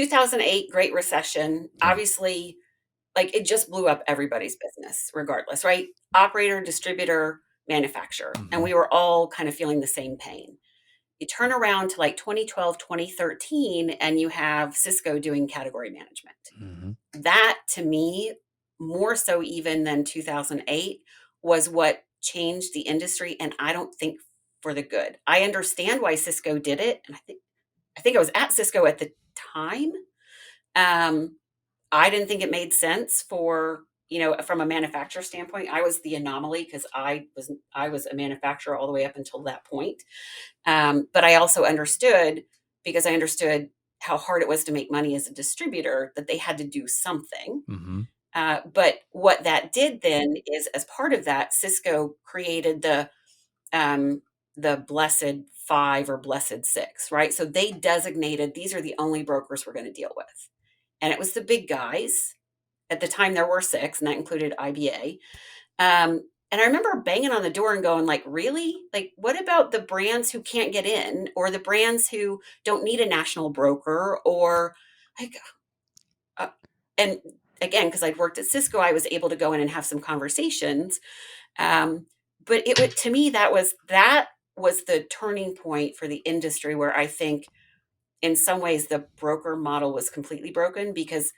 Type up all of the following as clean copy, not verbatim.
2008 Great Recession, Yeah. obviously, like it just blew up everybody's business, regardless, right? Operator, distributor, manufacturer, and Hmm. we were all kind of feeling the same pain. You turn around to like 2012, 2013, and you have Cisco doing category management. Hmm. That to me, more so even than 2008, was what changed the industry. And I don't think for the good. I understand why Cisco did it. And I think I was at Cisco at the time. Um, I didn't think it made sense for, from a manufacturer standpoint. I was the anomaly because I was a manufacturer all the way up until that point. But I also understood, because I understood how hard it was to make money as a distributor, that they had to do something. Hmm. But what that did then is, as part of that, Cisco created the blessed five or blessed six, right? So they designated these are the only brokers we're going to deal with, and it was the big guys. At the time, there were six, and that included IBA. And I remember banging on the door and going, like, really? Like, what about the brands who can't get in, or the brands who don't need a national broker, or like, uh, and again, because I'd worked at Cisco, I was able to go in and have some conversations. Um, but it would, to me, that was the turning point for the industry, where I think in some ways the broker model was completely broken, because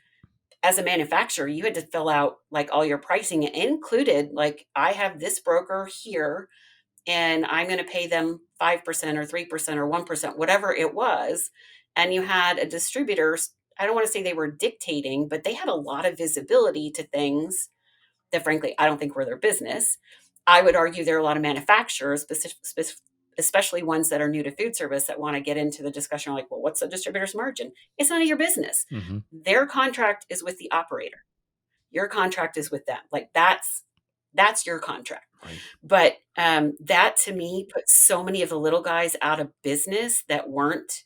as a manufacturer, you had to fill out like all your pricing. It included like, I have this broker here and I'm going to pay them 5% or 3% or 1%, whatever it was. And you had a distributor. I don't want to say they were dictating, but they had a lot of visibility to things that frankly, I don't think were their business. I would argue there are a lot of manufacturers, especially ones that are new to food service, that want to get into the discussion like, well, what's the distributor's margin? It's none of your business. Hmm. Their contract is with the operator. Your contract is with them. Like that's your contract. Right. But that to me put so many of the little guys out of business that weren't,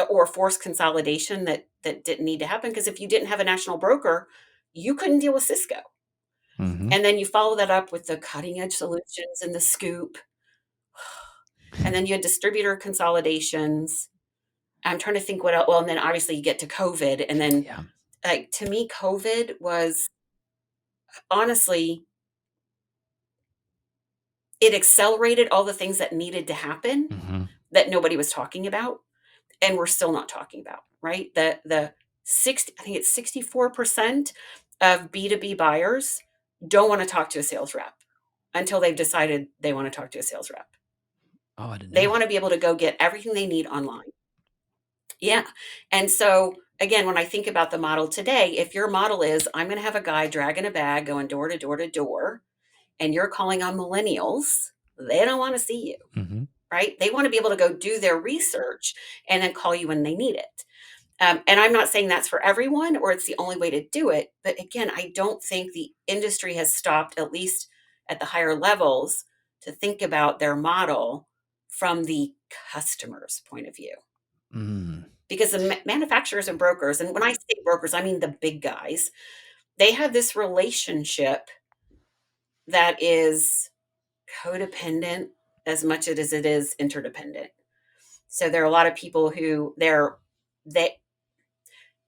or forced consolidation that didn't need to happen. Because if you didn't have a national broker, you couldn't deal with Cisco. Hmm. And then you follow that up with the cutting edge solutions and the scoop. And then you had distributor consolidations. I'm trying to think what else. Well, and then obviously you get to COVID. And then, Yeah. like, to me, COVID was honestly, it accelerated all the things that needed to happen Hmm. that nobody was talking about. And we're still not talking about, right? The 60, I think it's 64% of B2B buyers don't want to talk to a sales rep until they've decided they want to talk to a sales rep. Oh, I didn't They know. want to be able to go get everything they need online. Yeah. And so, again, when I think about the model today, if your model is, I'm going to have a guy dragging a bag going door to door to door, and you're calling on millennials, they don't want to see you, Hmm. right? They want to be able to go do their research and then call you when they need it. And I'm not saying that's for everyone or it's the only way to do it. But again, I don't think the industry has stopped, at least at the higher levels, to think about their model from the customer's point of view. Mm. Because the manufacturers and brokers, and when I say brokers, I mean the big guys, they have this relationship that is codependent as much as it is interdependent. So there are a lot of people who they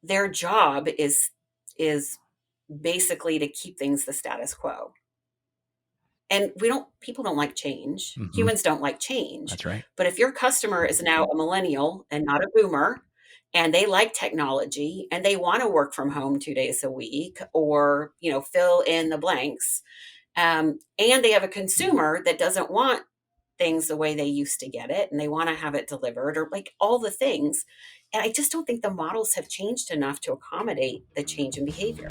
their job is basically to keep things the status quo. And people don't like change. Hmm. Humans don't like change. That's right. But if your customer is now a millennial and not a boomer, and they like technology and they want to work from home 2 days a week, or, fill in the blanks, and they have a consumer that doesn't want things the way they used to get it and they want to have it delivered, or like all the things. And I just don't think the models have changed enough to accommodate the change in behavior.